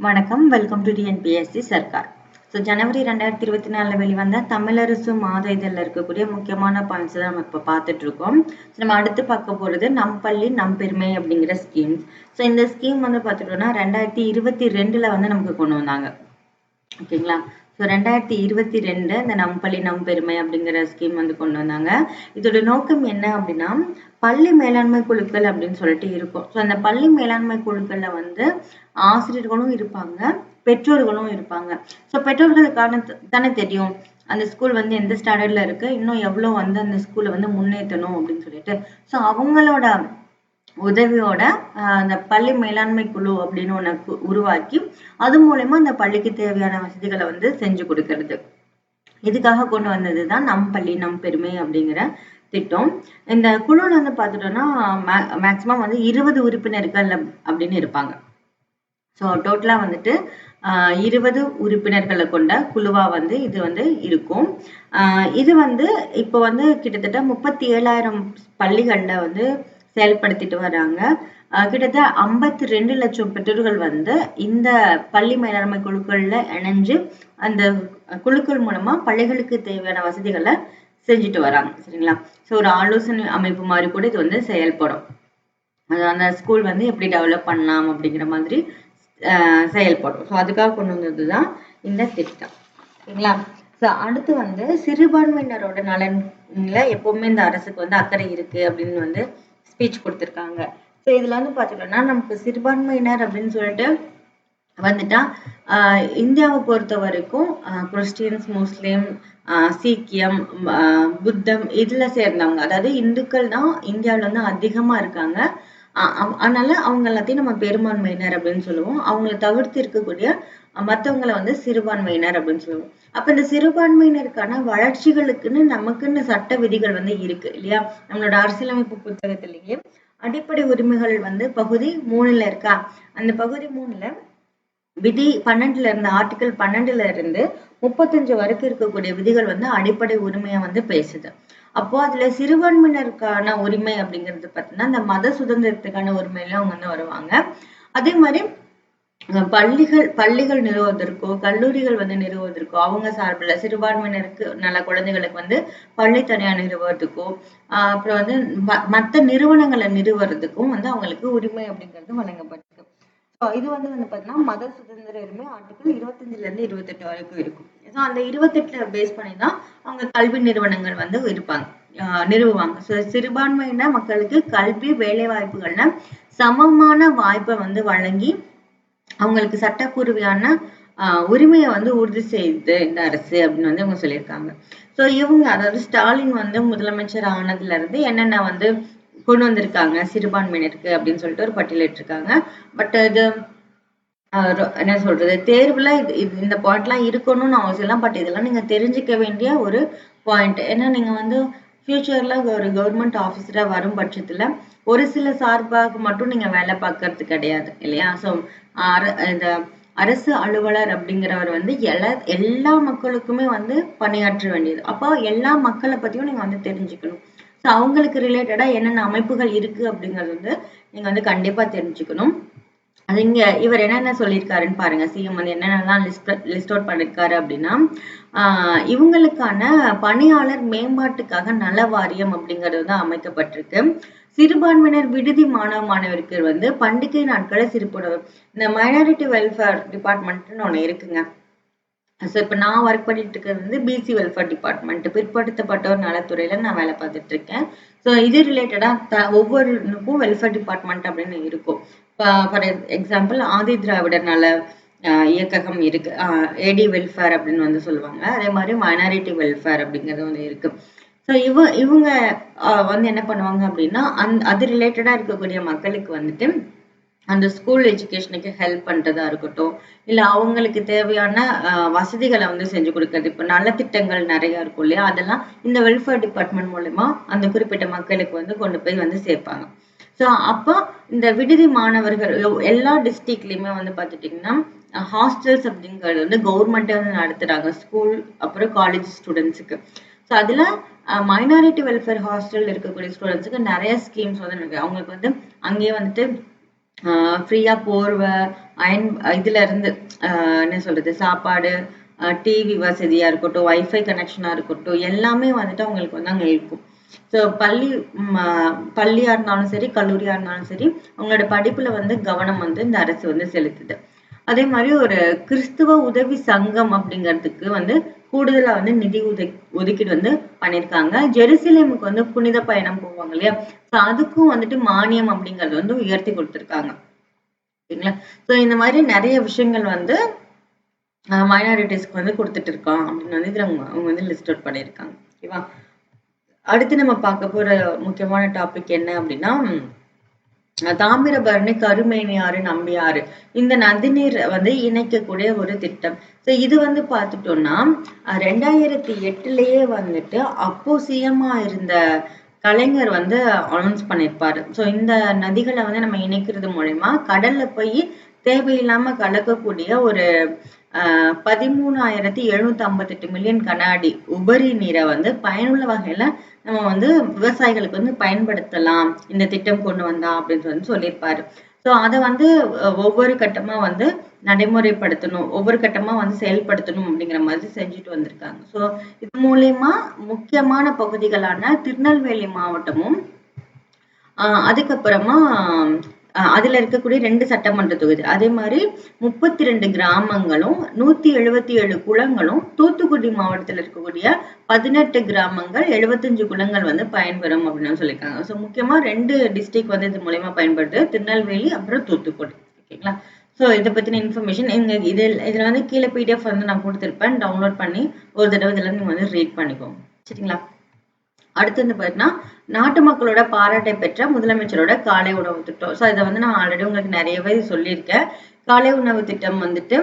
வணக்கம். Welcome to TNPSC சர்க்கார். ஜனவரி 2024 வெளிவந்த தமிழரசு மாத இதழில் இருக்கக்கூடிய முக்கியமான பாயிண்ட்ஸ் தான் நம்ம இப்போ பார்த்துட்டு இருக்கோம். நம்ம அடுத்து பார்க்க போகிறது நம் பள்ளி நம் பெருமை அப்படிங்கிற ஸ்கீம்ஸ். இந்த ஸ்கீம் வந்து பார்த்துட்டோம்னா 2022 வந்து நமக்கு கொண்டு வந்தாங்க. ஓகேங்களா? 2022 இந்த நம் பள்ளி நம் பெருமை அப்படிங்கிற ஸ்கீம் வந்து கொண்டு வந்தாங்க. இதோட நோக்கம் என்ன அப்படின்னா, பள்ளி மேலாண்மை குழுக்கள் அப்படின்னு சொல்லிட்டு இருக்கும். அந்த பள்ளி மேலாண்மை குழுக்கள்ல வந்து ஆசிரியர்களும் இருப்பாங்க, பெற்றோர்களும் இருப்பாங்க. பெற்றோர்களுக்கான தானே தெரியும் அந்த ஸ்கூல் வந்து எந்த ஸ்டாண்டர்ட்ல இருக்கு, இன்னும் எவ்வளவு வந்து அந்த ஸ்கூலை வந்து முன்னேற்றணும் அப்படின்னு சொல்லிட்டு. அவங்களோட உதவியோட அந்த பள்ளி மேலாண்மை குழு அப்படின்னு ஒண்ணு உருவாக்கி அது மூலமா அந்த பள்ளிக்கு தேவையான வசதிகளை வந்து செஞ்சு கொடுக்கறது. இதுக்காக கொண்டு வந்ததுதான் நம் பள்ளி நம் பெருமை அப்படிங்கிற திட்டம். இந்த குழுல வந்து பார்த்துட்டோம்னா மேக்சிமம் வந்து 20 உறுப்பினர்கள் அப்படின்னு இருப்பாங்க. டோட்டலா வந்துட்டு 20 உறுப்பினர்களை கொண்ட குழுவா வந்து இது வந்து இருக்கும். இது வந்து இப்போ வந்து கிட்டத்தட்ட 37,000 பள்ளிகள்ல வந்து செயல்படுத்திட்டு வராங்க. கிட்டத்தட்ட 52 லட்சம் பெற்றோர்கள் வந்து இந்த பள்ளி மேலாண்மை குழுக்கள்ல இணைஞ்சு அந்த குழுக்கள் மூலமா பள்ளிகளுக்கு தேவையான வசதிகளை செஞ்சுட்டு வராங்க. சரிங்களா? ஒரு ஆலோசனை அமைப்பு மாதிரி கூட இது வந்து செயல்படும். அந்த ஸ்கூல் வந்து எப்படி டெவலப் பண்ணலாம் அப்படிங்கிற மாதிரி செயல்படும். அதுக்காக கொண்டு வந்ததுதான் இந்த திட்டம். சரிங்களா? அடுத்து வந்து சிறுபான்மையினரோட நலன்ல எப்பவுமே இந்த அரசுக்கு வந்து அக்கறை இருக்கு அப்படின்னு வந்து ஸ்பீச் கொடுத்திருக்காங்க. இதுல வந்து பாத்துட்டோம்னா நமக்கு சிறுபான்மையினர் அப்படின்னு சொல்லிட்டு வந்துட்டா இந்தியாவை பொறுத்த வரைக்கும் கிறிஸ்டியன்ஸ், முஸ்லிம், சீக்கியம், புத்தம் இதுல சேர்ந்தவங்க, அதாவது இந்துக்கள் தான் இந்தியாவில வந்து அதிகமா இருக்காங்க. அதனால அவங்க எல்லாத்தையும் நம்ம பெரும்பான்மையினர் அப்படின்னு சொல்லுவோம். அவங்களை தவிர்த்து இருக்கக்கூடிய மத்தவங்களை வந்து சிறுபான்மையினர் அப்படின்னு சொல்லுவோம். அப்ப இந்த சிறுபான்மையினருக்கான வளர்ச்சிகளுக்குன்னு நமக்குன்னு சட்ட விதிகள் வந்து இருக்கு இல்லையா? நம்மளோட அரசியலமைப்பு புத்தகத்திலேயே அடிப்படை உரிமைகள் வந்து பகுதி 3ல இருக்கா? அந்த பகுதி 3ல விதி 12ல இருந்து ஆர்டிகல் 12ல இருந்து 35 வரைக்கும் இருக்கக்கூடிய விதிகள் வந்து அடிப்படை உரிமையை வந்து பேசுது. அப்போ அதுல சிறுபான்மையினருக்கான உரிமை அப்படிங்கிறது பார்த்தீங்கன்னா இந்த மத சுதந்திரத்துக்கான உரிமையில அவங்க வந்து வருவாங்க. அதே மாதிரி பள்ளிகள் நிறுவுவதற்கோ, கல்லூரிகள் வந்து நிறுவுவதற்கோ அவங்க சார்பில் சிறுபான்மையினருக்கு நல்ல குழந்தைகளுக்கு வந்து பள்ளி தனியார் நிறுவுவதற்கோ, அப்புறம் வந்து மற்ற நிறுவனங்களை நிறுவுறதுக்கும் வந்து அவங்களுக்கு உரிமை அப்படிங்கிறது வழங்கப்பட்டிருக்கு. இது வந்து பாத்தீங்கன்னா மத சுதந்திர உரிமை ஆர்டிகல் 25ல இருந்து 28 வரைக்கும் இருக்கும். அந்த 28 பேஸ் பண்ணி தான் அவங்க கல்வி நிறுவனங்கள் வந்து இருப்பாங்க, நிறுவுவாங்க. சிறுபான்மையின மக்களுக்கு கல்வி வேலை வாய்ப்புகள்ல சமமான வாய்ப்பை வந்து வழங்கி அவங்களுக்கு சட்டப்பூர்வமான உரிமையை வந்து உறுதி செய்யுது இந்த அரசு அப்படின்னு வந்து இவங்க சொல்லியிருக்காங்க. இவங்க அதாவது ஸ்டாலின் வந்து முதலமைச்சர் ஆனதுல இருந்து என்னென்ன வந்து கொண்டு வந்திருக்காங்க சிறுபான்மையினருக்கு அப்படின்னு சொல்லிட்டு ஒரு பட்டியலிட்டிருக்காங்க. பட் இது என்ன சொல்றது, தேர்வுல இந்த பாயிண்ட்லாம் இருக்கணும்னு அவசியம் இல்லை. பட் இதெல்லாம் நீங்க தெரிஞ்சுக்க வேண்டிய ஒரு பாயிண்ட். ஏன்னா நீங்க வந்து ஃபியூச்சர்ல ஒரு கவர்மெண்ட் ஆஃபீஸரா வரும் பட்சத்துல ஒரு சில சார்பாக மட்டும் நீங்க வேலை பார்க்கறது கிடையாது இல்லையா? இந்த அரசு அலுவலர் அப்படிங்கிறவர் வந்து எல்லா மக்களுக்குமே வந்து பணியாற்ற வேண்டியது. அப்போ எல்லா மக்களை பத்தியும் நீங்க வந்து தெரிஞ்சுக்கணும். அவங்களுக்கு ரிலேட்டடா என்னென்ன அமைப்புகள் இருக்கு அப்படிங்கறது வந்து நீங்க வந்து கண்டிப்பா தெரிஞ்சுக்கணும். அது இவர் என்னென்ன சொல்லியிருக்காருன்னு பாருங்க. சிஎம் வந்து என்னென்னலாம் லிஸ்ட் அவுட் பண்ணிருக்காரு அப்படின்னா, இவங்களுக்கான பணியாளர் மேம்பாட்டுக்காக நல வாரியம் அப்படிங்கிறது வந்து அமைக்கப்பட்டிருக்கு. சிறுபான்மையினர் விடுதி மாணவருக்கு வந்து பண்டிகை நாட்களை சிறப்புணர்வு, இந்த மைனாரிட்டி வெல்ஃபேர் டிபார்ட்மெண்ட்னு ஒண்ணு இருக்குங்க. இப்ப நான் ஒர்க் பண்ணிட்டு இருக்கிறது வந்து பிசி வெல்ஃபேர் டிபார்ட்மெண்ட், பிற்படுத்தப்பட்டோர் நலத்துறையில நான் வேலை பார்த்துட்டு இருக்கேன். இது ரிலேட்டடா ஒவ்வொருக்கும் வெல்ஃபேர் டிபார்ட்மெண்ட் அப்படின்னு இருக்கும். ஃபார் எக்ஸாம்பிள் ஆதி திராவிடர் நல இயக்ககம் இருக்கு, ஏடி வெல்ஃபேர் அப்படின்னு வந்து சொல்லுவாங்க. அதே மாதிரி மைனாரிட்டி வெல்ஃபேர் அப்படிங்கிறது வந்து இருக்கு. இவங்க வந்து என்ன பண்ணுவாங்க அப்படின்னா அது ரிலேட்டடா இருக்கக்கூடிய மக்களுக்கு வந்துட்டு அந்த ஸ்கூல் எஜுகேஷனுக்கு ஹெல்ப் பண்றதா இருக்கட்டும், இல்ல அவங்களுக்கு தேவையான வசதிகளை வந்து செஞ்சு கொடுக்கறது. இப்ப நலத்திட்டங்கள் நிறைய இருக்கும் இல்லையா? அதெல்லாம் இந்த வெல்ஃபேர் டிபார்ட்மெண்ட் மூலமா அந்த குறிப்பிட்ட மக்களுக்கு வந்து கொண்டு போய் வந்து சேர்ப்பாங்க. அப்போ இந்த விடுதி மாணவர்கள் எல்லா டிஸ்ட்ரிக்ட்லயுமே வந்து பாத்துட்டீங்கன்னா ஹாஸ்டல்ஸ் அப்படிங்கிறது வந்து கவர்மெண்ட்டே வந்து நடத்துறாங்க, ஸ்கூல் அப்புறம் காலேஜ் ஸ்டூடெண்ட்ஸுக்கு. அதுல மைனாரிட்டி வெல்ஃபேர் ஹாஸ்டல் இருக்கக்கூடிய ஸ்டூடெண்ட்ஸுக்கு நிறைய ஸ்கீம்ஸ் வந்து இருக்கு. அவங்களுக்கு வந்து அங்கேயே வந்துட்டு ஃப்ரீயா போர்வை, அயன் இதுல இருந்து என்ன சொல்றது, சாப்பாடு, டிவி வசதியா இருக்கட்டும், வைஃபை கனெக்ஷனா இருக்கட்டும், எல்லாமே வந்துட்டு அவங்களுக்கு வந்து அங்க இருக்கும். ஸோ பள்ளியா இருந்தாலும் சரி, கல்லூரியா இருந்தாலும் சரி, அவங்களோட படிப்புல வந்து கவனம் வந்து இந்த அரசு வந்து செலுத்துது. அதே மாதிரி ஒரு கிறிஸ்துவ உதவி சங்கம் அப்படிங்கிறதுக்கு வந்து கூடுதலா வந்து நிதி ஒதுக்கீடு வந்து பண்ணியிருக்காங்க. ஜெருசலேமுக்கு வந்து புனித பயணம் போவாங்க இல்லையா, ஸோ அதுக்கும் வந்துட்டு மானியம் அப்படிங்கறது வந்து உயர்த்தி கொடுத்திருக்காங்க. ஓகேங்களா. ஸோ இந்த மாதிரி நிறைய விஷயங்கள் வந்து மைனாரிட்டிஸ்க்கு வந்து கொடுத்துட்டு இருக்கோம் அப்படின்னு வந்து இதுல அவங்க வந்து லிஸ்ட் அவுட் பண்ணியிருக்காங்க. ஓகேவா. அடுத்து நம்ம பார்க்க போற முக்கியமான டாபிக் என்ன அப்படின்னா, தாமிரபரணி, கருமேனியாறு, நம்பியாறு இந்த நதிநீர் வந்து இணைக்கக்கூடிய ஒரு திட்டம். ஸோ இது வந்து பார்த்துட்டோம்னா 2008லயே வந்துட்டு அப்போ சிஎம்மா இருந்த கலைஞர் வந்து அனௌன்ஸ் பண்ணியிருப்பாரு. ஸோ இந்த நதிகளை வந்து நம்ம இணைக்கிறது மூலயமா கடல்ல போய் தேவையில்லாம கலக்கக்கூடிய ஒரு 13,758 மில்லியன் கன அடி உபரி நீரை வந்து பயனுள்ள வகையில நம்ம வந்து விவசாயிகளுக்கு வந்து பயன்படுத்தலாம் இந்த திட்டம் கொண்டு வந்தா அப்படின்னு வந்து சொல்லியிருப்பாரு. ஸோ அதை வந்து ஒவ்வொரு கட்டமா வந்து நடைமுறைப்படுத்தணும், ஒவ்வொரு கட்டமா வந்து செயல்படுத்தணும் அப்படிங்கிற மாதிரி செஞ்சுட்டு வந்திருக்காங்க. ஸோ இது மூலியமா முக்கியமான பகுதிகளான திருநெல்வேலி மாவட்டமும் அதுக்கப்புறமா அதுல இருக்கக்கூடிய 2 சட்டமன்ற தொகுதி, அதே மாதிரி 32 கிராமங்களும் 177 குளங்களும், தூத்துக்குடி மாவட்டத்தில் இருக்கக்கூடிய 18 கிராமங்கள் 75 குளங்கள் வந்து பயன்பெறும் அப்படின்னு சொல்லியிருக்காங்க. ஸோ முக்கியமா 2 டிஸ்ட்ரிக்ட் வந்து இது மூலயமா பயன்படுது, திருநெல்வேலி அப்புறம் தூத்துக்குடி. ஓகேங்களா. ஸோ இதை பத்தின இன்ஃபர்மேஷன் இதுல வந்து கீழே பிடிஎஃப் வந்து நான் கொடுத்துருப்பேன், டவுன்லோட் பண்ணி ஒரு தடவை இதெல்லாம் நீங்க வந்து ரீட் பண்ணிக்கோங்க. சரிங்களா. அடுத்து வந்து பார்த்தீங்கன்னா, நாட்டு மக்களோட பாராட்டை பெற்ற முதலமைச்சரோட காலை உணவு திட்டம். ஸோ இதை வந்து நான் ஆல்ரெடி உங்களுக்கு நிறையவே சொல்லியிருக்கேன். காலை உணவு திட்டம் வந்துட்டு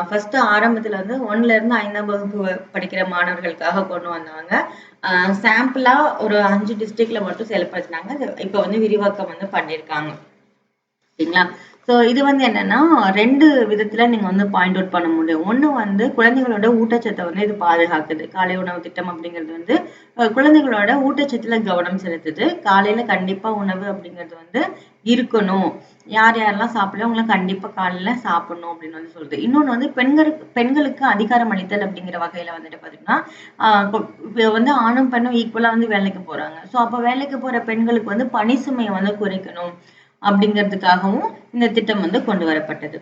ஃபர்ஸ்ட் ஆரம்பத்துல வந்து 1ல இருந்து 5ஆம் வகுப்பு படிக்கிற மாணவர்களுக்காக கொண்டு வந்தாங்க. சாம்பிளா ஒரு 5 டிஸ்ட்ரிக்ட்ல மட்டும் செயல்படுத்தினாங்க. இப்ப வந்து விரிவாக்கம் வந்து பண்ணியிருக்காங்க. சரிங்களா. ஸோ இது வந்து என்னன்னா 2 விதத்துல நீங்க வந்து பாயிண்ட் அவுட் பண்ண முடியும். ஒண்ணு வந்து குழந்தைகளோட ஊட்டச்சத்தை வந்து இது பாதுகாக்குது. காலை உணவு திட்டம் அப்படிங்கிறது வந்து குழந்தைகளோட ஊட்டச்சத்துல கவனம் செலுத்துது. காலையில கண்டிப்பா உணவு அப்படிங்கிறது வந்து இருக்கணும். யார் யாரெல்லாம் சாப்பிடல அவங்களாம் கண்டிப்பா காலையில சாப்பிடணும் அப்படின்னு வந்து சொல்லுது. இன்னொன்னு வந்து பெண்களுக்கு அதிகாரம் அளித்தல் அப்படிங்கிற வகையில வந்துட்டு பாத்தீங்கன்னா, இப்ப வந்து ஆணும் பெண்ணும் ஈக்குவலா வந்து வேலைக்கு போறாங்க. ஸோ அப்ப வேலைக்கு போற பெண்களுக்கு வந்து பணி சுமையை வந்து குறைக்கணும் அப்படிங்கிறதுக்காகவும் இந்த திட்டம் வந்து கொண்டு வரப்பட்டது.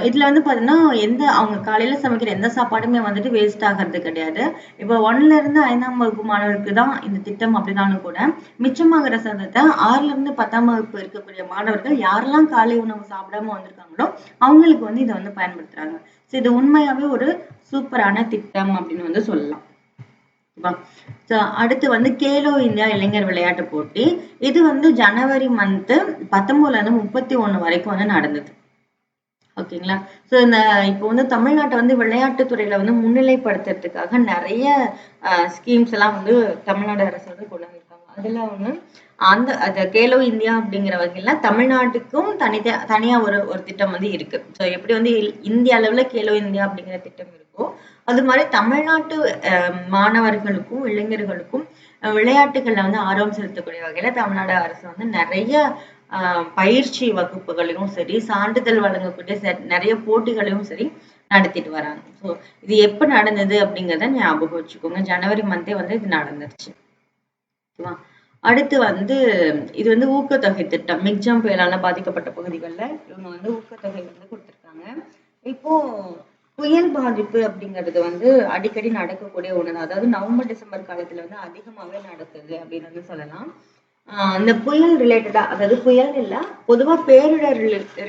இதுல வந்து பாத்தீங்கன்னா, அவங்க காலையில சமைக்கிற எந்த சாப்பாடுமே வந்துட்டு வேஸ்ட் ஆகிறது கிடையாது. இப்போ 1ல இருந்து 5ஆம் வகுப்பு மாணவருக்கு தான் இந்த திட்டம் அப்படின்னாலும் கூட, மிச்சமாகிற சாதத்தை 6ல இருந்து 10ஆம் வகுப்பு இருக்கக்கூடிய மாணவர்கள் யாரெல்லாம் காலை உணவு சாப்பிடாம வந்திருக்காங்களோ, அவங்களுக்கு வந்து இதை வந்து பயன்படுத்துறாங்க. ஸோ இது உண்மையாவே ஒரு சூப்பரான திட்டம் அப்படின்னு வந்து சொல்லலாம். அடுத்து வந்து கேலோ இந்தியா இளைஞர் விளையாட்டு போட்டி. இது வந்து ஜனவரி மந்த் 19ல இருந்து 31 வரைக்கும் வந்து நடந்தது. ஓகேங்களா. ஸோ இப்போ வந்து தமிழ்நாட்டை வந்து விளையாட்டுத் துறையில வந்து முன்னிலைப்படுத்துறதுக்காக நிறைய ஸ்கீம்ஸ் எல்லாம் வந்து தமிழ்நாடு அரசு வந்து கொண்டு வந்திருக்காங்க. அதுல ஒண்ணு அந்த கேலோ இந்தியா அப்படிங்கிற வகையில தமிழ்நாட்டுக்கும் தனியா ஒரு திட்டம் வந்து இருக்கு. ஸோ எப்படி வந்து இந்திய அளவுல கேலோ இந்தியா அப்படிங்கிற திட்டம் இருக்கோ, அது மாதிரி தமிழ்நாட்டு மாணவர்களுக்கும் இளைஞர்களுக்கும் விளையாட்டுகள்ல வந்து ஆர்வம் செலுத்தக்கூடிய வகையில தமிழ்நாடு அரசு வந்து நிறைய பயிற்சி வகுப்புகளையும் சரி, சான்றிதழ் வழங்கக்கூடிய நிறைய போட்டிகளையும் சரி நடத்திட்டு வராங்க. ஸோ இது எப்ப நடந்தது அப்படிங்கிறத ஞாபகம் வச்சுக்கோங்க. ஜனவரி மந்தே வந்து இது நடந்துருச்சு. ஓகேவா. அடுத்து வந்து இது வந்து ஊக்கத்தொகை திட்டம். மிக்ஜாம் புயலால பாதிக்கப்பட்ட பகுதிகளில் இவங்க வந்து ஊக்கத்தொகை வந்து கொடுத்துருக்காங்க. இப்போ புயல் பாதிப்பு அப்படிங்கிறது வந்து அடிக்கடி நடக்கக்கூடிய ஒண்ணுதான். அதாவது நவம்பர் டிசம்பர் காலத்துல வந்து அதிகமாவே நடக்குது அப்படின்னு வந்து சொல்லலாம். இந்த புயல் ரிலேட்டடா, அதாவது புயல் இல்ல, பொதுவா பேரிடர்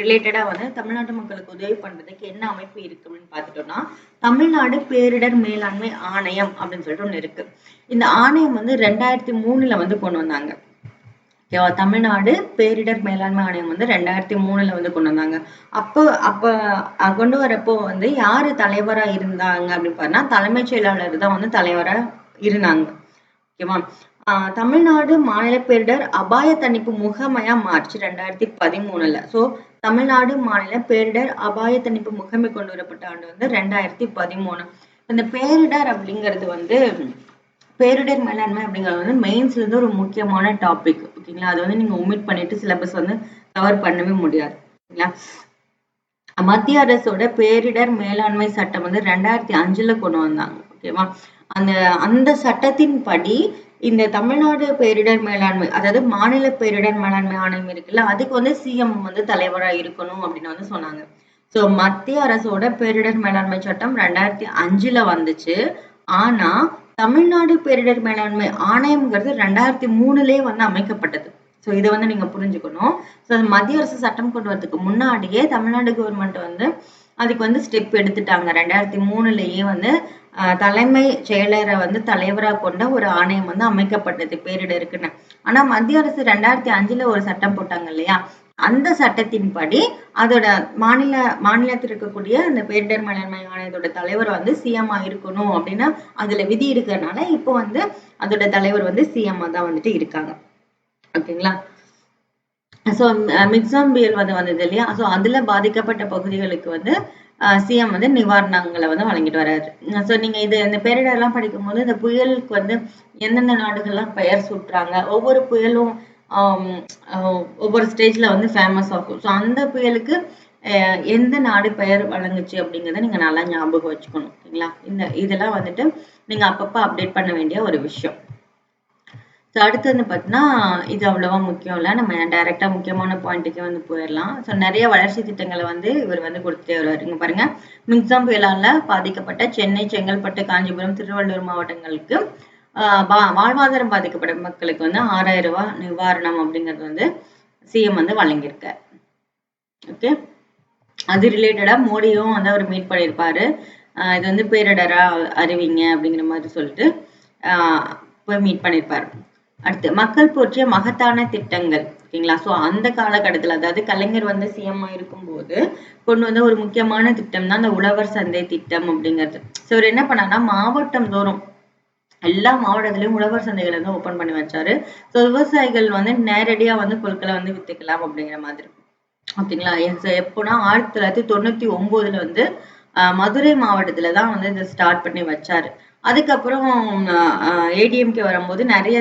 ரிலேட்டடா வந்து தமிழ்நாட்டு மக்களுக்கு உதவி பண்றதுக்கு என்ன அமைப்பு இருக்கு அப்படின்னு பார்த்துட்டோம்னா, தமிழ்நாடு பேரிடர் மேலாண்மை ஆணையம் அப்படின்னு சொல்லிட்டு ஒண்ணு இருக்கு. இந்த ஆணையம் வந்து 2003ல வந்து கொண்டு வந்தாங்க. தமிழ்நாடு பேரிடர் மேலாண்மை ஆணையம் வந்து 2003ல வந்து கொண்டு வந்தாங்க. அப்ப கொண்டு வரப்போ வந்து யாரு தலைவரா இருந்தாங்க அப்படின்னு பார்த்தா, தலைமைச் செயலாளர் தான் வந்து தலைவரா இருந்தாங்க. ஓகேவா. தமிழ்நாடு மாநில பேரிடர் அபாய தணிப்பு முகமையா மார்ச் 2013ல. ஸோ தமிழ்நாடு மாநில பேரிடர் அபாய தணிப்பு முகமை கொண்டு வரப்பட்ட ஆண்டு வந்து 2013. இந்த பேரிடர் அப்படிங்கிறது வந்து பேரிடர் மேலாண்மை அப்படிங்கிறது வந்து மெயின்ஸ்ல இருந்து ஒரு முக்கியமான டாபிக். ஓகேங்களா. அதை வந்து நீங்க ஒமிட் பண்ணிட்டு சிலபஸ் வந்து கவர் பண்ணவே முடியாது. மத்திய அரசோட பேரிடர் மேலாண்மை சட்டம் வந்து 2005 கொண்டு வந்தாங்க. ஓகேவா? அந்த சட்டத்தின்படி இந்த தமிழ்நாடு பேரிடர் மேலாண்மை, அதாவது மாநில பேரிடர் மேலாண்மை ஆணையம் இருக்குல்ல, அதுக்கு வந்து சிஎம் வந்து தலைவரா இருக்கணும் அப்படின்னு வந்து சொன்னாங்க. ஸோ மத்திய அரசோட பேரிடர் மேலாண்மை சட்டம் 2005 வந்துச்சு. ஆனா தமிழ்நாடு பேரிடர் மேலாண்மை ஆணையம்ங்கிறது 2003 வந்து அமைக்கப்பட்டது. ஸோ இதை வந்து நீங்க புரிஞ்சுக்கணும். ஸோ மத்திய அரசு சட்டம் கொண்டு வரதுக்கு முன்னாடியே தமிழ்நாடு கவர்மெண்ட் வந்து அதுக்கு வந்து ஸ்டெப் எடுத்துட்டாங்க. 2003 வந்து தலைமை செயலரை வந்து தலைவராக கொண்ட ஒரு ஆணையம் வந்து அமைக்கப்பட்டது பேரிடருக்குன்னு. ஆனா மத்திய அரசு 2005 ஒரு சட்டம் போட்டாங்க இல்லையா, அந்த சட்டத்தின்படி அதோட மாநிலத்தில் இருக்கக்கூடிய அந்த பேரிடர் மேலாண்மை ஆணையத்தோட தலைவர் வந்து சிஎம்ஆ இருக்கணும் அப்படின்னு அதுல விதி இருக்கிறதுனால இப்போ வந்து அதோட தலைவர் வந்து சிஎம்ஆ தான் வந்துட்டு இருக்காங்க. ஓகேங்களா? ஸோ மிக்ஸாம் புயல் வந்து வந்தது இல்லையா, ஸோ அதுல பாதிக்கப்பட்ட பகுதிகளுக்கு வந்து சிஎம் வந்து நிவாரணங்களை வந்து வழங்கிட்டு வர்றாரு. ஸோ நீங்க இந்த பேரிடர்லாம் படிக்கும்போது இந்த புயலுக்கு வந்து எந்தெந்த நாடுகள்லாம் பெயர் சூட்டுறாங்க, ஒவ்வொரு புயலும் ஒவ்வொரு ஸ்டேஜ்ல வந்து ஃபேமஸ் ஆகும். ஸோ அந்த புயலுக்கு எந்த நாடு பெயர் வழங்குச்சு அப்படிங்கிறத நீங்க நல்லா ஞாபகம் வச்சுக்கணும். ஓகேங்களா? இதெல்லாம் வந்துட்டு நீங்க அப்பப்போ அப்டேட் பண்ண வேண்டிய ஒரு விஷயம். ஸோ அடுத்து வந்து பார்த்தீங்கன்னா, இது அவ்வளவா முக்கியம் இல்லை. நம்ம டைரக்டா முக்கியமான பாயிண்ட்டுக்கே வந்து போயிடலாம். ஸோ நிறைய வளர்ச்சி திட்டங்களை வந்து இவர் வந்து கொடுத்துட்டே வருவார். இங்க பாருங்க, மிக்ஸாம் புயலால பாதிக்கப்பட்ட சென்னை, செங்கல்பட்டு, காஞ்சிபுரம், திருவள்ளூர் மாவட்டங்களுக்கு வாழ்வாதாரம் பாதிக்கப்பட்ட மக்களுக்கு வந்து 6000 ரூபாய் நிவாரணம் அப்படிங்கிறது வந்து சிஎம் வந்து வழங்கியிருக்கார். ஓகே, அது ரிலேட்டடா மோடியும் வந்து அவர் மீட் பண்ணியிருப்பாரு. இது வந்து பேரிடரா அறிவிங்க அப்படிங்கிற மாதிரி சொல்லிட்டு போய் மீட் பண்ணியிருப்பாரு. அடுத்து மக்கள் போற்றிய மகத்தான திட்டங்கள். ஓகேங்களா? ஸோ அந்த காலகட்டத்தில், அதாவது கலைஞர் வந்து சிஎம் இருக்கும்போது கொண்டு வந்த ஒரு முக்கியமான திட்டம் தான் அந்த உழவர் சந்தை திட்டம் அப்படிங்கிறது. ஸோ இவர் என்ன பண்ணாருன்னா, மாவட்டம் தோறும் எல்லா மாவட்டத்திலையும் உழவர் சந்தைகளை வந்து ஓப்பன் பண்ணி வச்சாரு. ஸோ விவசாயிகள் வந்து நேரடியா வந்து பொருட்களை வந்து வித்துக்கலாம் அப்படிங்கிற மாதிரி. ஓகேங்களா? எப்போனா 1999 வந்து மதுரை மாவட்டத்துல தான் வந்து இதை ஸ்டார்ட் பண்ணி வச்சாரு. அதுக்கப்புறம் ஏடிஎம்கே வரும்போது நிறைய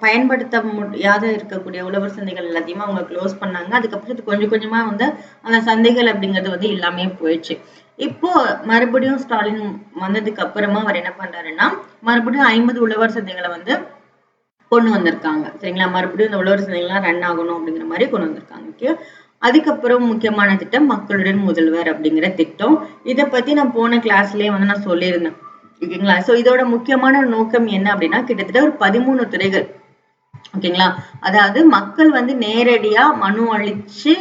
பயன்படுத்த முடியாத இருக்கக்கூடிய உழவர் சந்தைகள் எல்லாத்தையுமே அவங்க க்ளோஸ் பண்ணாங்க. அதுக்கப்புறம் கொஞ்சம் கொஞ்சமா வந்து அந்த சந்தைகள் அப்படிங்கிறது வந்து எல்லாமே போயிடுச்சு. இப்போ மறுபடியும் ஸ்டாலின் வந்ததுக்கு அப்புறமா அவர் என்ன பண்றாருன்னா, மறுபடியும் 50 உழவர் சந்தைகளை வந்து கொண்டு வந்திருக்காங்க. சரிங்களா? மறுபடியும் இந்த உழவர் சந்தைகள்லாம் ரன் ஆகணும் அப்படிங்கிற மாதிரி கொண்டு வந்திருக்காங்க. ஓகே, அதுக்கப்புறம் முக்கியமான திட்டம் மக்களுடன் முதல்வர் அப்படிங்கிற திட்டம். இதை பத்தி நான் போன கிளாஸ்லயே வந்து நான் சொல்லியிருந்தேன். ஓகேங்களா? சோ இதோட முக்கியமான நோக்கம் என்ன அப்படின்னா, கிட்டத்தட்ட ஒரு 13 துறைகள். ஓகேங்களா? அதாவது மக்கள் வந்து நேரடியா மனு அளிச்சு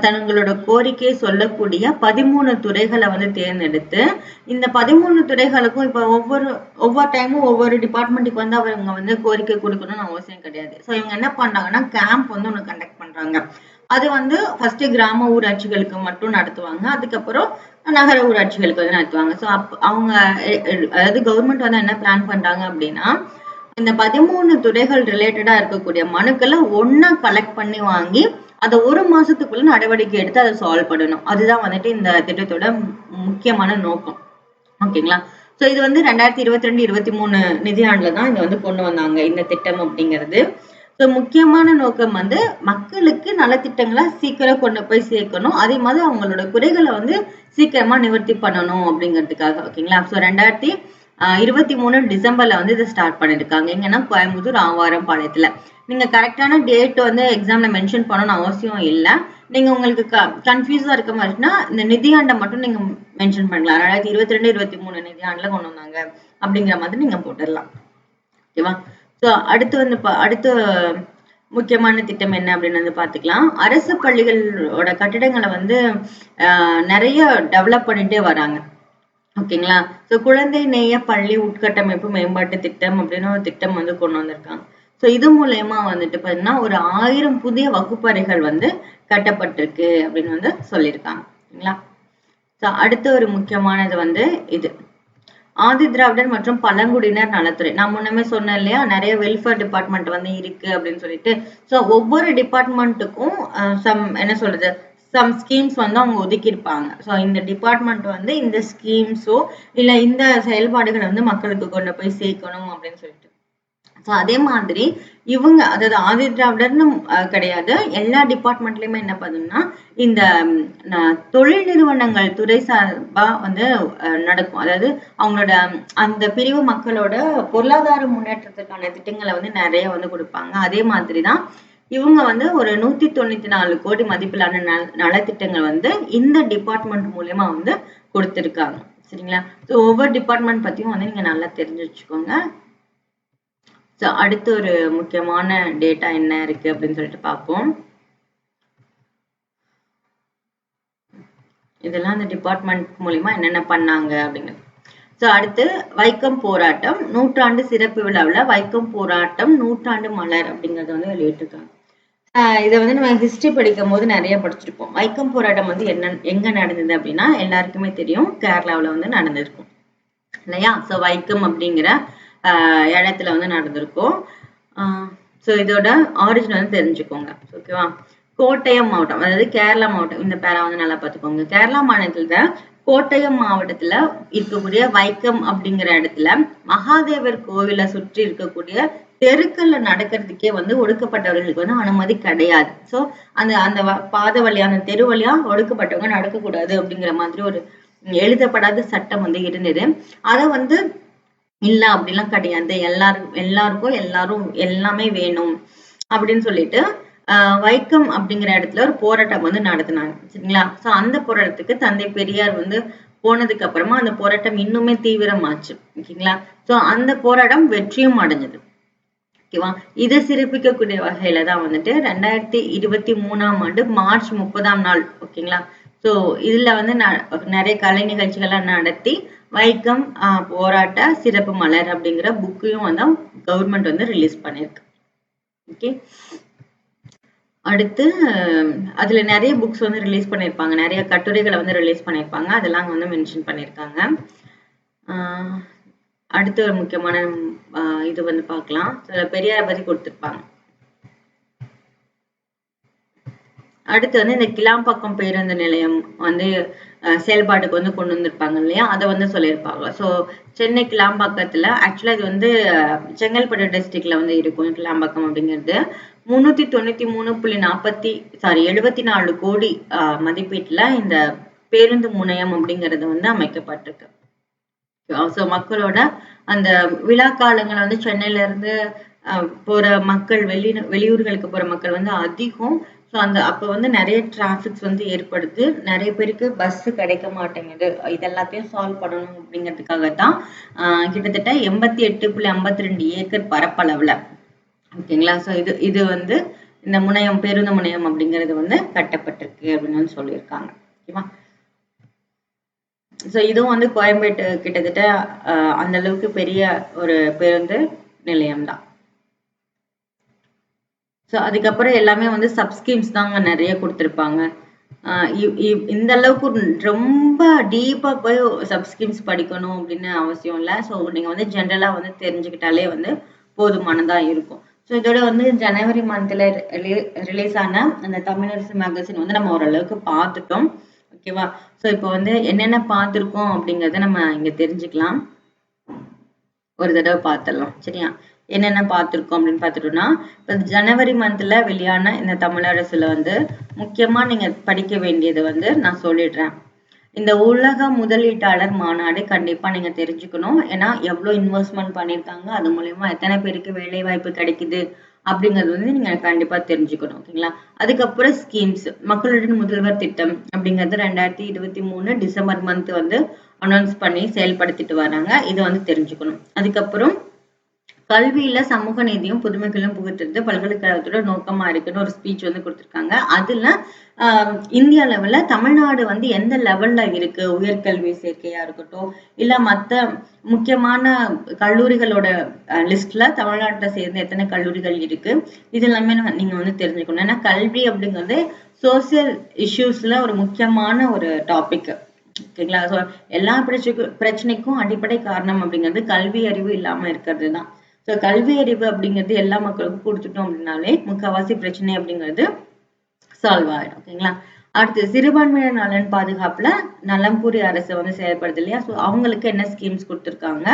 தங்களோட கோரிக்கையை சொல்லக்கூடிய 13 துறைகளை வந்து தேர்ந்தெடுத்து, இந்த 13 துறைகளுக்கும் இப்ப ஒவ்வொரு டைமும் ஒவ்வொரு டிபார்ட்மெண்ட்டுக்கு வந்து அவங்க வந்து கோரிக்கை கொடுக்கணும்னு அவசியம் கிடையாது. ஸோ இவங்க என்ன பண்றாங்கன்னா, கேம்ப் வந்து ஒண்ணு கண்டக்ட் பண்றாங்க. அது வந்து ஃபர்ஸ்ட் கிராம ஊராட்சிகளுக்கு மட்டும் நடத்துவாங்க. அதுக்கப்புறம் நகர ஊராட்சிகளுக்கு வந்து நடத்துவாங்க. ஸோ அவங்க அதாவது கவர்மெண்ட் வந்து என்ன பிளான் பண்றாங்க அப்படின்னா, இந்த 13 துறைகள் ரிலேட்டடா இருக்கக்கூடிய மனுக்களை ஒண்ணா கலெக்ட் பண்ணி வாங்கி அதை 1 மாசத்துக்குள்ள நடவடிக்கை எடுத்து அதை சால்வ் பண்ணணும். அதுதான் வந்துட்டு இந்த திட்டத்தோட முக்கியமான நோக்கம். ஓகேங்களா? சோ இது வந்து 2022-23 நிதியாண்டுல தான் இதை வந்து கொண்டு வந்தாங்க இந்த திட்டம் அப்படிங்கிறது. ஸோ முக்கியமான நோக்கம் வந்து மக்களுக்கு நலத்திட்டங்களை சீக்கிரம் கொண்டு போய் சேர்க்கணும். அதே மாதிரி அவங்களோட குறைகளை வந்து சீக்கிரமா நிவர்த்தி பண்ணணும் அப்படிங்கிறதுக்காக. ஓகேங்களா? ஸோ 2023 டிசம்பர்ல வந்து இதை ஸ்டார்ட் பண்ணிருக்காங்க. எங்கன்னா கோயம்புத்தூர், ஆவாரம் பாளையத்துல. நீங்க கரெக்டான டேட் வந்து எக்ஸாம்ல மென்ஷன் பண்ணணும்னு அவசியம் இல்லை. நீங்க உங்களுக்கு கன்ஃபியூஸா இருக்க மாதிரினா இந்த நிதியாண்டை மட்டும் நீங்க மென்ஷன் பண்ணலாம். 2022-23 நிதியாண்டுல கொண்டு வந்தாங்க அப்படிங்கிற மாதிரி நீங்க போட்டுடலாம். ஓகேவா? ஸோ அடுத்து வந்து அடுத்த முக்கியமான திட்டம் என்ன அப்படின்னு வந்து பார்த்துக்கலாம். அரசு பள்ளிகளோட கட்டிடங்களை வந்து நிறைய டெவலப் பண்ணிட்டே வராங்க. ஓகேங்களா? ஸோ குழந்தை நேய பள்ளி உட்கட்டமைப்பு மேம்பாட்டு திட்டம் அப்படின்னு ஒரு திட்டம் வந்து கொண்டு வந்திருக்காங்க. ஸோ இது மூலயமா வந்துட்டு பார்த்தீங்கன்னா ஒரு 1000 புதிய வகுப்பறைகள் வந்து கட்டப்பட்டிருக்கு அப்படின்னு வந்து சொல்லியிருக்காங்க. ஓகேங்களா? ஸோ அடுத்த ஒரு முக்கியமானது வந்து இது ஆதி திராவிடர் மற்றும் பழங்குடியினர் நலத்துறை. நான் முன்னமே சொன்னேன் இல்லையா, நிறைய வெல்ஃபேர் டிபார்ட்மெண்ட் வந்து இருக்கு அப்படின்னு சொல்லிட்டு. ஸோ ஒவ்வொரு டிபார்ட்மெண்ட்டுக்கும் என்ன சொல்றது, சம் ஸ்கீம்ஸ் வந்து அவங்க ஒதுக்கியிருப்பாங்க. ஸோ இந்த டிபார்ட்மெண்ட் வந்து இந்த ஸ்கீம்ஸோ இல்லை இந்த செயல்பாடுகளை வந்து மக்களுக்கு கொண்டு போய் சேர்க்கணும் அப்படின்னு சொல்லிட்டு. ஸோ அதே மாதிரி இவங்க அதாவது ஆதி திராவிடர்னு கிடையாது, எல்லா டிபார்ட்மெண்ட்லயுமே என்ன பண்ணுன்னா இந்த தொழில் நிறுவனங்கள் துறை சார்பா வந்து நடக்கும். அதாவது அவங்களோட அந்த பிரிவு மக்களோட பொருளாதார முன்னேற்றத்துக்கான திட்டங்களை வந்து நிறைய வந்து கொடுப்பாங்க. அதே மாதிரி தான் இவங்க வந்து ஒரு 194 கோடி மதிப்பிலான நலத்திட்டங்கள் வந்து இந்த டிபார்ட்மெண்ட் மூலியமா வந்து கொடுத்திருக்காங்க. சரிங்களா? ஸோ ஒவ்வொரு டிபார்ட்மெண்ட் பத்தியும் வந்து நீங்க நல்லா தெரிஞ்சு வச்சுக்கோங்க. ஸோ அடுத்து ஒரு முக்கியமான டேட்டா என்ன இருக்கு அப்படின்னு சொல்லிட்டு பார்ப்போம். இதெல்லாம் அந்த டிபார்ட்மெண்ட் மூலியமா என்னென்ன பண்ணாங்க அப்படிங்கிறது. ஸோ அடுத்து வைக்கம் போராட்டம் நூற்றாண்டு சிறப்பு விழாவில் வைக்கம் போராட்டம் நூற்றாண்டு மலர் அப்படிங்கறத வந்து வெளியிட்டிருக்காங்க. இதை வந்து நம்ம ஹிஸ்டரி படிக்கும் போது நிறைய படிச்சிருப்போம். வைக்கம் போராட்டம் வந்து எங்க நடந்தது அப்படின்னா எல்லாருக்குமே தெரியும், கேரளாவில் வந்து நடந்திருக்கும் இல்லையா? ஸோ வைக்கம் அப்படிங்கிற இடத்துல வந்து நடந்திருக்கும். ஸோ இதோட ஆரிஜின் வந்து தெரிஞ்சுக்கோங்க. ஓகேவா? கோட்டயம் மாவட்டம், அதாவது கேரளா மாவட்டம், இந்த பேரா வந்து நல்லா பார்த்துக்கோங்க. கேரளா மாநிலத்துல கோட்டயம் மாவட்டத்துல இருக்கக்கூடிய வைக்கம் அப்படிங்கிற இடத்துல மகாதேவர் கோவிலை சுற்றி இருக்கக்கூடிய தெருக்கள்ல நடக்கிறதுக்கே வந்து ஒடுக்கப்பட்டவர்களுக்கு வந்து அனுமதி கிடையாது. ஸோ அந்த அந்த பாதை வழியா அந்த தெரு வழியா ஒடுக்கப்பட்டவங்க நடக்கக்கூடாது அப்படிங்கிற மாதிரி ஒரு எழுதப்படாத சட்டம் வந்து இருந்தது. அதை வந்து இல்ல அப்படிலாம் கிடையாது, எல்லாருக்கும் எல்லாமே வேணும் அப்படின்னு சொல்லிட்டு வைக்கம் அப்படிங்கிற இடத்துல ஒரு போராட்டம் வந்து நடத்தினாங்க. சரிங்களா? சோ அந்த போராட்டத்துக்கு தந்தை பெரியார் வந்து போனதுக்கு அப்புறமா அந்த போராட்டம் இன்னுமே தீவிரமாச்சு. ஓகேங்களா? சோ அந்த போராட்டம் வெற்றியும் அடைஞ்சது. ஓகேவா? இதை சிறப்பிக்கக்கூடிய வகையில தான் வந்துட்டு 2023ஆம் ஆண்டு மார்ச் 30ஆம் நாள், ஓகேங்களா, சோ இதுல வந்து நிறைய கலை நிகழ்ச்சிகள்லாம் நடத்தி வைக்கம் போராட்ட சிறப்பு மலர் அப்படிங்கிற புக்கையும் வந்து கவர்மெண்ட் வந்து ரிலீஸ் பண்ணிருக்கு. ஓகே, அடுத்து அதுல நிறைய புக்ஸ் வந்து ரிலீஸ் பண்ணிருப்பாங்க, நிறைய கட்டுரைகளை வந்து ரிலீஸ் பண்ணிருப்பாங்க, அதெல்லாம் வந்து மென்ஷன் பண்ணிருக்காங்க. அடுத்து ஒரு முக்கியமான இது வந்து பார்க்கலாம். பெரியாரை பத்தி கொடுத்திருப்பாங்க. அடுத்து வந்து இந்த கிளாம்பாக்கம் பேருந்து நிலையம் வந்து செயல்பாட்டுக்கு வந்து கொண்டு வந்திருப்பாங்க இல்லையா, அதை வந்து சொல்லியிருப்பாங்க. ஸோ சென்னை கிளாம்பாக்கத்துல ஆக்சுவலா இது வந்து செங்கல்பட்டு டிஸ்ட்ரிக்ட்ல வந்து இருக்கும் கிளாம்பாக்கம் அப்படிங்கிறது. 393.74 கோடி மதிப்பீட்டுல இந்த பேருந்து முனையம் அப்படிங்கிறது வந்து அமைக்கப்பட்டிருக்கு. ஸோ மக்களோட அந்த விழா காலங்கள் வந்து சென்னையில இருந்து போற மக்கள் வெளியூர்களுக்கு போற மக்கள் வந்து அதிகம். ஸோ அப்போ வந்து நிறைய டிராஃபிக்ஸ் வந்து ஏற்படுது, நிறைய பேருக்கு பஸ் கிடைக்க மாட்டேங்குது. இது எல்லாத்தையும் சால்வ் பண்ணணும் அப்படிங்கிறதுக்காக தான் கிட்டத்தட்ட 88.52 ஏக்கர் பரப்பளவுல, ஓகேங்களா, ஸோ இது வந்து இந்த முனையம் பேருந்து முனையம் அப்படிங்கிறது வந்து கட்டப்பட்டிருக்கு அப்படின்னு வந்து சொல்லியிருக்காங்க. ஓகேவா? ஸோ இதுவும் வந்து கோயம்பேட்டு கிட்டத்தட்ட அந்த அளவுக்கு பெரிய ஒரு பேருந்து நிலையம் தான். ஸோ அதுக்கப்புறம் எல்லாமே வந்து சப்ஸ்கீம்ஸ் தாங்க நிறைய கொடுத்துருப்பாங்க. இந்த அளவுக்கு ரொம்ப டீப்பா போய் சப்ஸ்கீம்ஸ் படிக்கணும் அப்படின்னு அவசியம் இல்லை. ஸோ நீங்க வந்து ஜென்ரலா வந்து தெரிஞ்சுக்கிட்டாலே வந்து போதுமானதா இருக்கும். ஸோ இதோட வந்து ஜனவரி மந்த்ல ரிலீஸ் ஆன அந்த தமிழரசு மேகசின் வந்து நம்ம ஓரளவுக்கு பார்த்துட்டோம். ஓகேவா? ஸோ இப்போ வந்து என்னென்ன பார்த்துருக்கோம் அப்படிங்கிறத நம்ம இங்க தெரிஞ்சுக்கலாம். ஒரு தடவை பார்த்துடலாம். சரியா? என்னென்ன பார்த்துருக்கோம் அப்படின்னு பார்த்துட்டோம்னா, இப்போ ஜனவரி மந்த்ல வெளியான இந்த தமிழரசுல வந்து முக்கியமா நீங்க படிக்க வேண்டியது வந்து நான் சொல்லிடுறேன். இந்த உலக முதலீட்டாளர் மாநாடு கண்டிப்பா நீங்க தெரிஞ்சுக்கணும். ஏன்னா எவ்வளவு இன்வெஸ்ட்மெண்ட் பண்ணிருக்காங்க, அது மூலியமா எத்தனை பேருக்கு வேலை வாய்ப்பு கிடைக்குது அப்படிங்கிறது வந்து நீங்க கண்டிப்பா தெரிஞ்சுக்கணும். ஓகேங்களா? அதுக்கப்புறம் ஸ்கீம்ஸ், மக்களுடன் முதல்வர் திட்டம் அப்படிங்கிறது 2023 டிசம்பர் மந்த் வந்து அனௌன்ஸ் பண்ணி செயல்படுத்திட்டு வராங்க. இதை வந்து தெரிஞ்சுக்கணும். அதுக்கப்புறம் கல்வியில சமூக நீதியும் புதுமைகளும் புகுத்துறது பல்கலைக்கழகத்தோட நோக்கமா இருக்குன்னு ஒரு ஸ்பீச் வந்து கொடுத்திருக்காங்க. அதுல இந்திய லெவல்ல தமிழ்நாடு வந்து எந்த லெவல்ல இருக்கு, உயர்கல்வி சேர்க்கையா இருக்கட்டும், இல்ல மத்த முக்கியமான கல்லூரிகளோட லிஸ்ட்ல தமிழ்நாட்டை சேர்ந்த எத்தனை கல்லூரிகள் இருக்கு, இது எல்லாமே நீங்க வந்து தெரிஞ்சுக்கணும். ஏன்னா கல்வி அப்படிங்கிறது சோசியல் இஷ்யூஸ்ல ஒரு முக்கியமான ஒரு டாபிக். ஓகேங்களா? ஸோ எல்லா பிரச்சனைக்கும் அடிப்படை காரணம் அப்படிங்கிறது கல்வி அறிவு இல்லாம இருக்கிறது தான். ஸோ கல்வி அறிவு அப்படிங்கிறது எல்லா மக்களுக்கும் கொடுத்துட்டோம் அப்படின்னாலே முக்கால்வாசி பிரச்சனை அப்படிங்கிறது சால்வ் ஆயிடும். ஓகேங்களா? அடுத்து சிறுபான்மையினர் நலன் பாதுகாப்புல நலம்புரி அரசு வந்து செயல்படுது இல்லையா, ஸோ அவங்களுக்கு என்ன ஸ்கீம்ஸ் கொடுத்துருக்காங்க,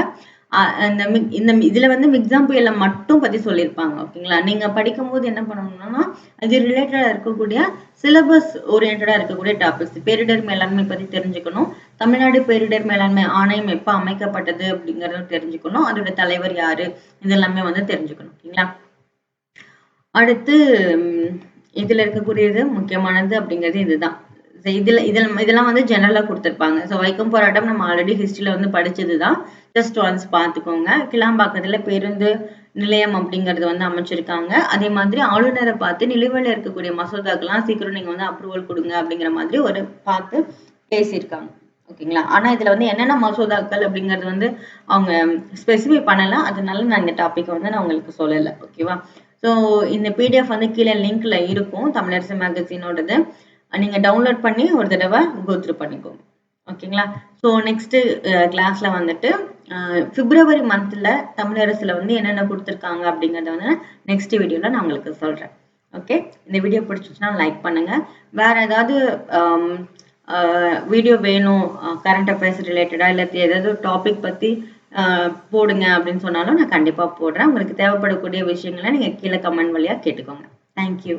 இந்த இதுல வந்து மிக்ஸாம் புயலை மட்டும் பத்தி சொல்லியிருப்பாங்க. ஓகேங்களா? நீங்க படிக்கும்போது என்ன பண்ணணும்னா அது ரிலேட்டடா இருக்கக்கூடிய சிலபஸ் ஓரியன்டா இருக்கக்கூடிய டாபிக்ஸ். பேரிடர் மேலாண்மை பத்தி தெரிஞ்சுக்கணும். தமிழ்நாடு பேரிடர் மேலாண்மை ஆணையம் எப்ப அமைக்கப்பட்டது அப்படிங்கறத தெரிஞ்சுக்கணும். அதோட தலைவர் யாரு, இதெல்லாமே வந்து தெரிஞ்சுக்கணும். ஓகேங்களா? அடுத்து இதுல இருக்கக்கூடியது முக்கியமானது அப்படிங்கிறது இதுதான். இதெல்லாம் வந்து ஜெனரலா கொடுத்திருப்பாங்க. ஸோ வைக்கம் போராட்டம் நம்ம ஆல்ரெடி ஹிஸ்டரியில வந்து படிச்சதுதான். ஜஸ்ட் ஒன்ஸ் பார்த்துக்கோங்க. கிளாம்பாக்கத்துல பேருந்து நிலையம் அப்படிங்கறது வந்து அமைச்சிருக்காங்க. அதே மாதிரி ஆளுநரை பார்த்து நிலுவையில இருக்கக்கூடிய மசோதாக்கெல்லாம் சீக்கிரம் நீங்க வந்து அப்ரூவல் கொடுங்க அப்படிங்கிற மாதிரி ஒரு பார்த்து பேசியிருக்காங்க. ஓகேங்களா? ஆனா இதுல வந்து என்னென்ன மசோதாக்கள் அப்படிங்கிறது வந்து அவங்க ஸ்பெசிஃபை பண்ணல. அதனால நான் இந்த டாபிக் வந்து நான் உங்களுக்கு சொல்லல. ஓகேவா? ஸோ இந்த பிடிஎஃப் வந்து கீழே லிங்க்ல இருக்கும். தமிழரசு மேகசினோடது. நீங்க டவுன்லோட் பண்ணி ஒரு தடவை கோ த்ரூ பண்ணிக்கோங்க. ஓகேங்களா? ஸோ நெக்ஸ்ட் கிளாஸ்ல வந்துட்டு பிப்ரவரி மந்த்ல தமிழரசுல வந்து என்னென்ன கொடுத்துருக்காங்க அப்படிங்கறத வந்து நெக்ஸ்ட் வீடியோல நான் உங்களுக்கு சொல்றேன். ஓகே, இந்த வீடியோ பிடிச்சிச்சுன்னா லைக் பண்ணுங்க. வேற ஏதாவது வீடியோ வேணும் கரண்ட் அஃபேர்ஸ் ரிலேட்டடா இல்லை ஏதாவது டாபிக் பத்தி போடுங்க அப்படின்னு சொன்னாலும் நான் கண்டிப்பா போடுறேன். உங்களுக்கு தேவைப்படக்கூடிய விஷயங்களை நீங்க கீழே கமெண்ட் வழியா கேட்டுக்கோங்க. தேங்க்யூ.